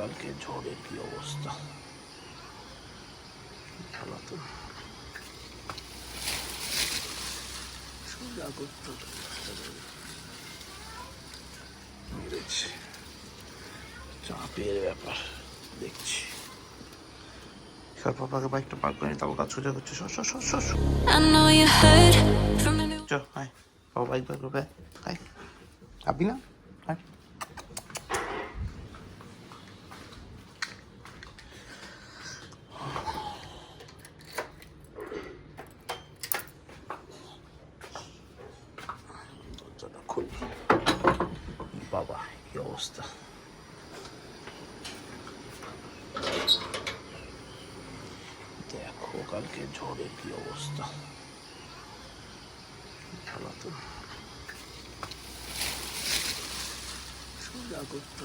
কালকে ঝড়ের কি অবস্থা, ভালো তো মেরেছে, চাপের ব্যাপার দেখছি। সর পাপাকে বাইকটা পার করে তারপর কাজ সোজা করছে। চল হাই বাবা, বাইক বার করবে। হাই আপনি না হাই। দরজাটা খুলি। বাবা কি অবস্থা, দেখো কালকে ঝড়ের কি অবস্থা, ভালো তো সোজা করতে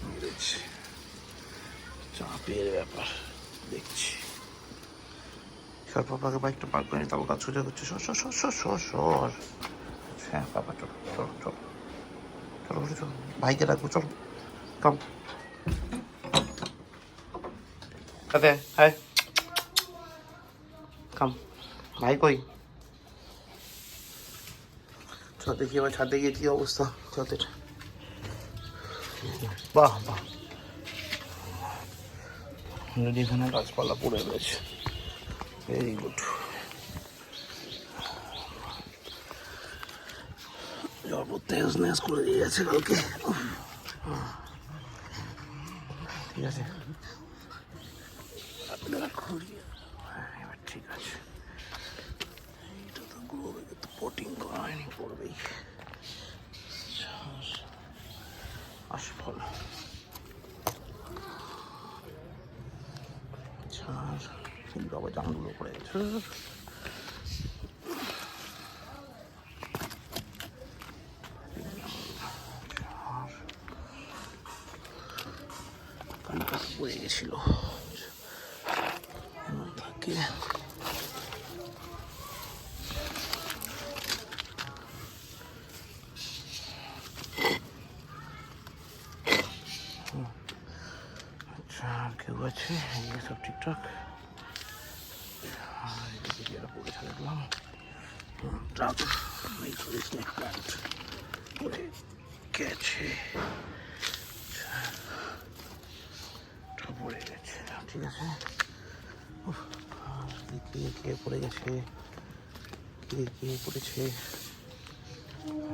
মেরেছে, চাপের ব্যাপার দেখছি। সর পাপাকে বাইকটা পার করে তারপর কাজ সোজা করছে। সর হ্যাঁ পাপা চলো চলো চলো চলো চলো, ভাইকে রাখবো চলো। কাম আরে হাই কাম, ভাই কই? চল দেখি এবার ছাদে গিয়ে কি অবস্থা ছাদের। বাহ বাহ, এখানে গাছপালা পড়ে রয়েছে, ভেরি গুড। জলপথ তেজ নেজ করে দিয়ে গেছে কালকে, ঠিক আছে এবার ঠিক আছে। এটা তো গ্লোবে তো পোটিং করা হয়নি, পড়বেই আশফল ছাড়। বাবা জামগুলো পড়ে গেছে, পড়ে গেছিল থাকে। আচ্ছা কেউ আছে, সব ঠিকঠাক। পড়ে ছাড়লাম ট্রাক স্নেক প্ল্যান্ট পড়ে গেছে, পড়ে গেছে ঠিক আছে। কে পড়ে গেছে, কে পড়েছে?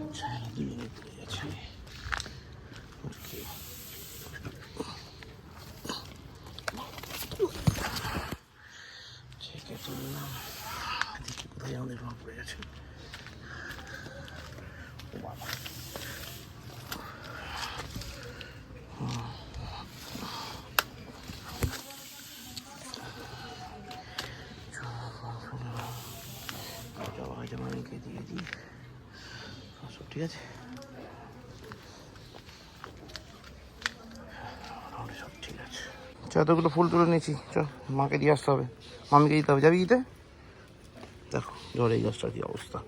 আচ্ছা দুজনে পড়ে গেছে, ওকে ছেঁকে তুললাম। দেখি কোথায় আমাদের রং পড়ে গেছে। ও বাবা জামাইকে দিয়ে দিই, সব ঠিক আছে, সব ঠিক আছে। এতগুলো ফুল তুলে নিয়েছি, চল মাকে দিয়ে আসতে হবে, মামিকে দিতে হবে। যাবি দিতে? দেখো ঝড়ে এই গাছটার কি অবস্থা,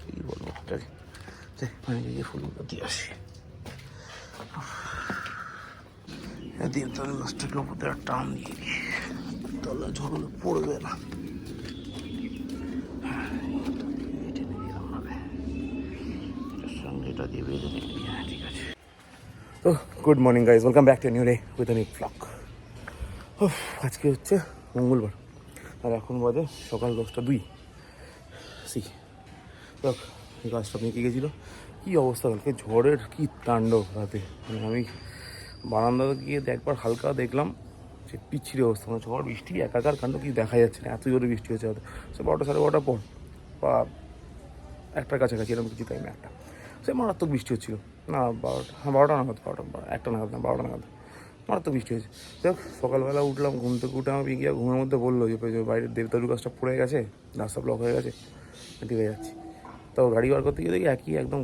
কি বলবো, মামিকে গিয়ে ফুলগুলো দিয়ে আসি। দিয়ে তাহলে গাছটাকে উপরে টান দিয়ে দিই, তলা ঝড়লে পড়বে না। সঙ্গেটা দিয়ে বেঁধে নিবি, হ্যাঁ ঠিক আছে। তো good morning guys, welcome back to new day with a new blog. আজকে হচ্ছে মঙ্গলবার আর এখন বাজে সকাল 10টা 2। দেখ এই গাছটা মেকে গেছিলো, কী অবস্থা কালকে ঝড়ের কী তাণ্ডব রাতে। মানে আমি বারান্দাতে গিয়ে একবার হালকা দেখলাম যে পিচ্ছিরি অবস্থা, মানে ঝড় বৃষ্টি একাকার কাণ্ড কিছু দেখা যাচ্ছে না, এত জোরে বৃষ্টি হচ্ছে হয়তো সে 12টা 12:30 পর বা 1টার কাছাকাছি এরকম কিছু টাইমে একটা সে মারাত্মক বৃষ্টি হচ্ছিলো। না 12টা নাগাদ, 1টা নাগাদ না 12টা নাগাদ মারাত্মক বৃষ্টি হয়েছে। দেখ সকালবেলা উঠলাম, ঘুম থেকে উঠে আমি গিয়ে ঘুমের মধ্যে বললো যে বাইরের দেবদারু গাছটা পড়ে গেছে, রাস্তা ব্লক হয়ে গেছে, ঠিক যাচ্ছি। তো গাড়ি বার করতে গিয়ে দেখি একই একদম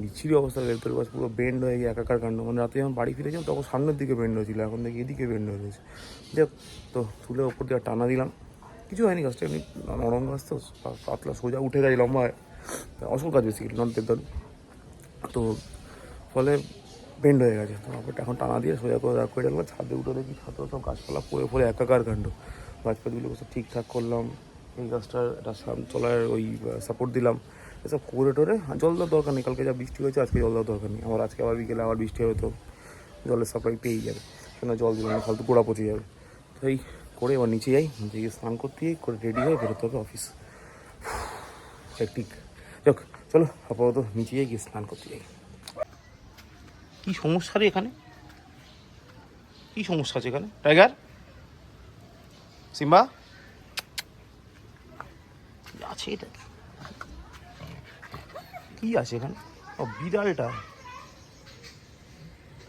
বিচ্ছিরি অবস্থা, দেবদারু গাছ পুরো বেন্ড হয়ে গিয়ে একাকার কাণ্ড। মানে রাতে যখন বাড়ি ফিরেছিলাম তখন সামনের দিকে বেন্ড হয়েছিল, এখন দেখি এদিকে বেন্ড হয়ে গেছে। যাক তো তুলে ওপর দিয়ে টানা দিলাম, কিছু হয়নি, গাছটা এমনি নরম গাছ তো, পাতলা সোজা উঠে গেছে, লম্বা হয়, অসল গাছ বেশি নন দেবদারু। তো ফলে বেন্ড হয়ে গেছে, তো এখন টানা দিয়ে সোজা করে রাখ করে রাখলাম। ছাদে উঠে দেখি ছাদে সব গাছপালা পড়ে পড়ে একাকার কাণ্ড। গাছপালাগুলো সব ঠিকঠাক করলাম, এই গাছটার একটা তলার ওই সাপোর্ট দিলাম, এসব করে টোরে। জল দেওয়ার দরকার নেই, কালকে যা বৃষ্টি হয়েছে আজকে জল দেওয়ার দরকার নেই। আবার আজকে আবার বিকেলে আবার বৃষ্টি হবে, তো জলের সাপ্লাই পেয়েই যাবে, কেন জল দিলে না ফালতু গোড়া পচে যাবে। তো এই করে এবার নিচে যাই, নিচে গিয়ে স্নান করতে যাই, করে রেডি হয়ে বেরোতে হবে অফিস। ঠিক যাক, চলো আপাতত নিচে যাই, গিয়ে স্নান করতে যাই। কী সমস্যা রে এখানে, কী সমস্যা আছে এখানে? টাইগার, সিম্বা আছে, এটা কি আছে এখানে? ও বিড়ালটা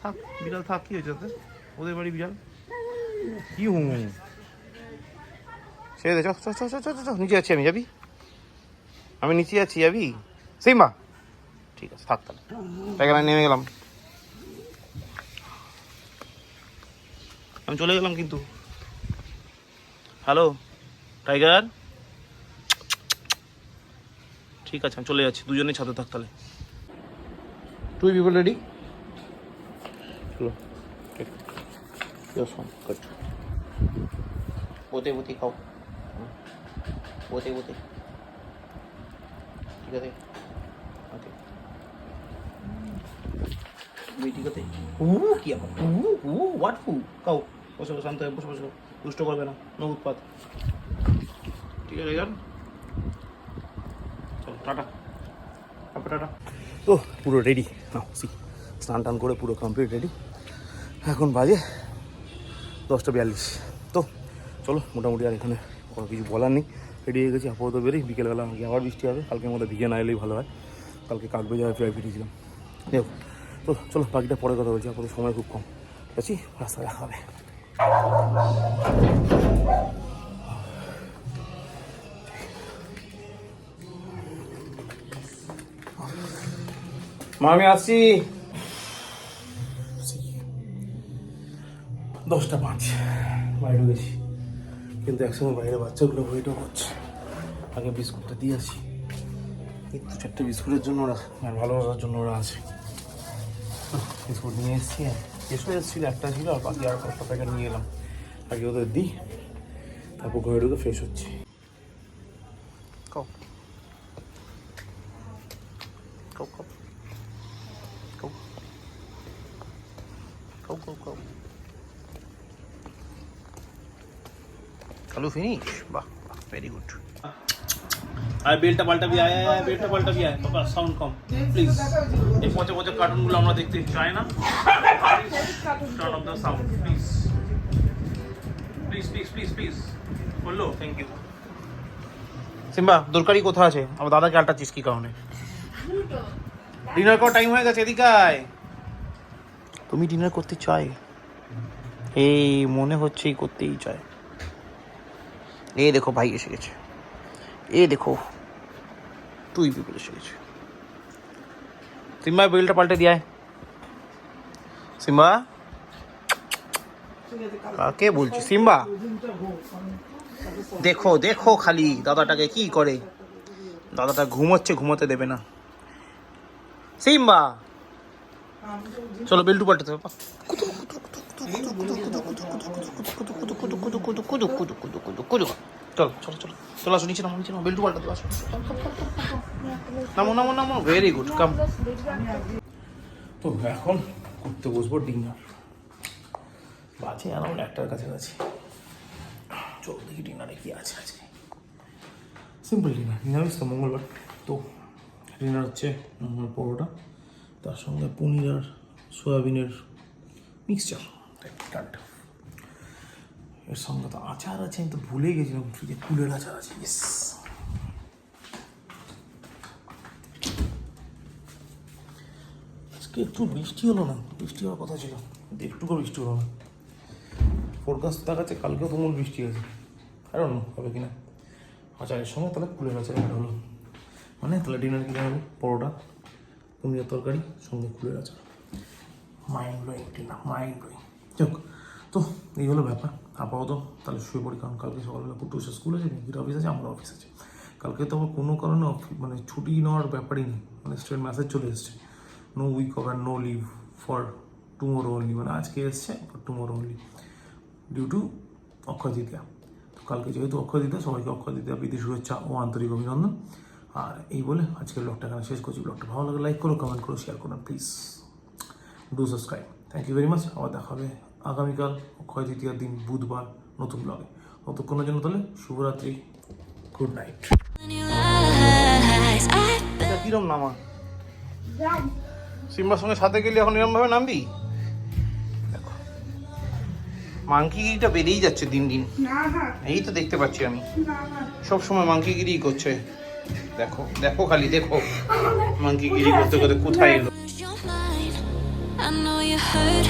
থাক, বিড়াল থাক, কি হয়েছে ওদের? ওদের বাড়ি বিড়াল কি ছেড়ে দে, চ নিচে যাচ্ছি আমি, যাবি? আমি নিচে যাচ্ছি, যাবি সিম্বা? ঠিক আছে থাক, তাহলে টাইগার নেমে গেলাম, আমি চলে গেলাম কিন্তু। হ্যালো টাইগার, ঠিক আছে আমি চলে যাচ্ছি, দুজনেই ছাদে থাক তাহলে। তুই পিপল রেডি, চলো। বোতে বোতে খাও, বোতে বোতে, ঠিক আছে ওকে, ঠিক আছে। কি আবার হোয়াট খাও, বসে বসে শান্ত হয়ে বসে বসে, দুষ্ট করবে না, নো উৎপাত, ঠিক আছে টাইগার? চলো টাটা, টাটা। তো পুরো রেডি না, স্নান টান করে পুরো কমপ্লিট রেডি। এখন বাজে 10:42। তো চলো, মোটামুটি আর এখানে কোনো কিছু বলার নেই, রেডি হয়ে গেছি। আপাতত বেরোই, বিকেলবেলা আমাকে আবার বৃষ্টি হবে, কালকের মধ্যে ভিজে না এলেই ভালো হয়, কালকে কাকবে যাওয়ার প্রায় ভিড়েছিলাম। দেখো, তো চলো বাকিটা পরে কথা বলছি, আপাতত সময় খুব কম আছি, রাস্তা দেখা হবে। মা আমি আসছি। 10:05 বাইরে গেছি, কিন্তু একসঙ্গে বাইরে বাচ্চাগুলো বইটাও করছে। আগে বিস্কুটটা দিয়ে আসি, এই 2-4টে বিস্কুটের জন্য ওরা, আর ভালোবাসার জন্য ওরা আছে। বিস্কুট নিয়ে এসেছি, এসেছিল একটা ছিল, আর বাকি আর কয়েকটা প্যাকেট নিয়ে এলাম, আগে ওদের দিই, তারপর ঘরে ঢুকে ফ্রেশ হচ্ছি। Kalu finish, वाह वेरी गुड। আর বেলটা পাল্টা भी आया है, बेल्टा पल्टा भी आया है, पापा साउंड कम प्लीज। এই পচে পচে কার্টুনগুলো আমরা দেখতে চাই না, turn off the sound please please please please please. বললো থ্যাংক ইউ। সিম্বা দরকারি কোথা আছে, আমার দাদাকে আলটাচ্ছিস কি কারণে? ডিনার করার টাইম হয়ে গেছে, এদিকে আয়। তুমি ডিনার করতে চাই, এই মনে হচ্ছেই করতেই চায়। এ দেখো ভাই এসে গেছে, এ দেখো তুই পিপল এসে গেছে। সিম্বা বেলটা পাল্টে দিয়ে আয়। সিম্বা কাকে বলছি, সিম্বা দেখো দেখো খালি দাদাটাকে কি করে, দাদাটা ঘুমোচ্ছে, ঘুমোতে দেবে না। সিম্বা চলো বেল্টু পাল্টাতে হবে। চলো চলো চলো চলো, আসো নিচে নামো, নিচে নামো, বেল্টু পাল্টাতে আসো, নামো নামো নামো, ভেরি গুড কাম। তো এখন করতে বসবো ডিনার, বাজে আরাউন্ড 1টার কাছাকাছি। চলো দেখি ডিনারে কি আছে আজকে। সিম্পল ডিনার, নিরামিষ তো মঙ্গলবার। তো ডিনার হচ্ছে পরোটা, তার সঙ্গে পনির আর সয়াবিনের মিক্সচার, এর সঙ্গে তো আচার আছে, আমি তো ভুলে গেছিলাম, ফ্রিজে কুলের আচার আছে। ইয়েস, আজকে একটু বৃষ্টি হলো না, বৃষ্টি হওয়ার কথা ছিল কিন্তু একটুকু বৃষ্টি হলো না। ফোরকাস্ট দেখাচ্ছে কালকেও তুমুল বৃষ্টি আছে, আর অন্য হবে কিনা। আচারের সঙ্গে তাহলে কুলের আচার হলো, মানে তাহলে ডিনার কিনে হবে পরোটা, পনিরের তরকারি, সঙ্গে কুলের আচার। Mind blowing dinner, mind blowing. যাক, তো এই হলো ব্যাপার। আপাতত তাহলে শুয়ে পড়ি, কারণ কালকে সকালবেলা কুটুসের স্কুল আছে, মিকির অফিস আছে, আমার অফিস আছে। কালকে তো আবার কোনো কারণে মানে ছুটি নেওয়ার ব্যাপারই নেই, মানে স্ট্রেট মেসেজ চলে এসছে, no week off and no leave for tomorrow only, মানে আজকে এসছে for tomorrow only due to Akshaya Tritiya. তো কালকে যেহেতু অক্ষয় তৃতীয়া, সবাইকে অক্ষয় তৃতীয়া প্রীতি শুভেচ্ছা ও আন্তরিক অভিনন্দন। আর এই বলে আজকের ব্লগটা এখানে শেষ করছি। ব্লগটা ভালো লাগে লাইক করো, কমেন্ট করো, শেয়ার করো, please do subscribe. Thank you very much. আবার দেখা হবে আগামীকাল অক্ষয় তৃতীয়ার দিন বুধবার নতুন ব্লগে। ততক্ষণের জন্য তাহলে শুভরাত্রি, গুড নাইট। কিরম নামা সিম্বার সঙ্গে সাথে গেলে এখন এরকম ভাবে নামবি? দেখো মাংকিগিরিটা বেরিয়েই যাচ্ছে দিন দিন, এই তো দেখতে পাচ্ছি আমি, সব সময় মাংকিগিরি করছে। দেখো দেখো খালি দেখো মাংকিগিরি করতে করতে কোথায় এলো। I know you heard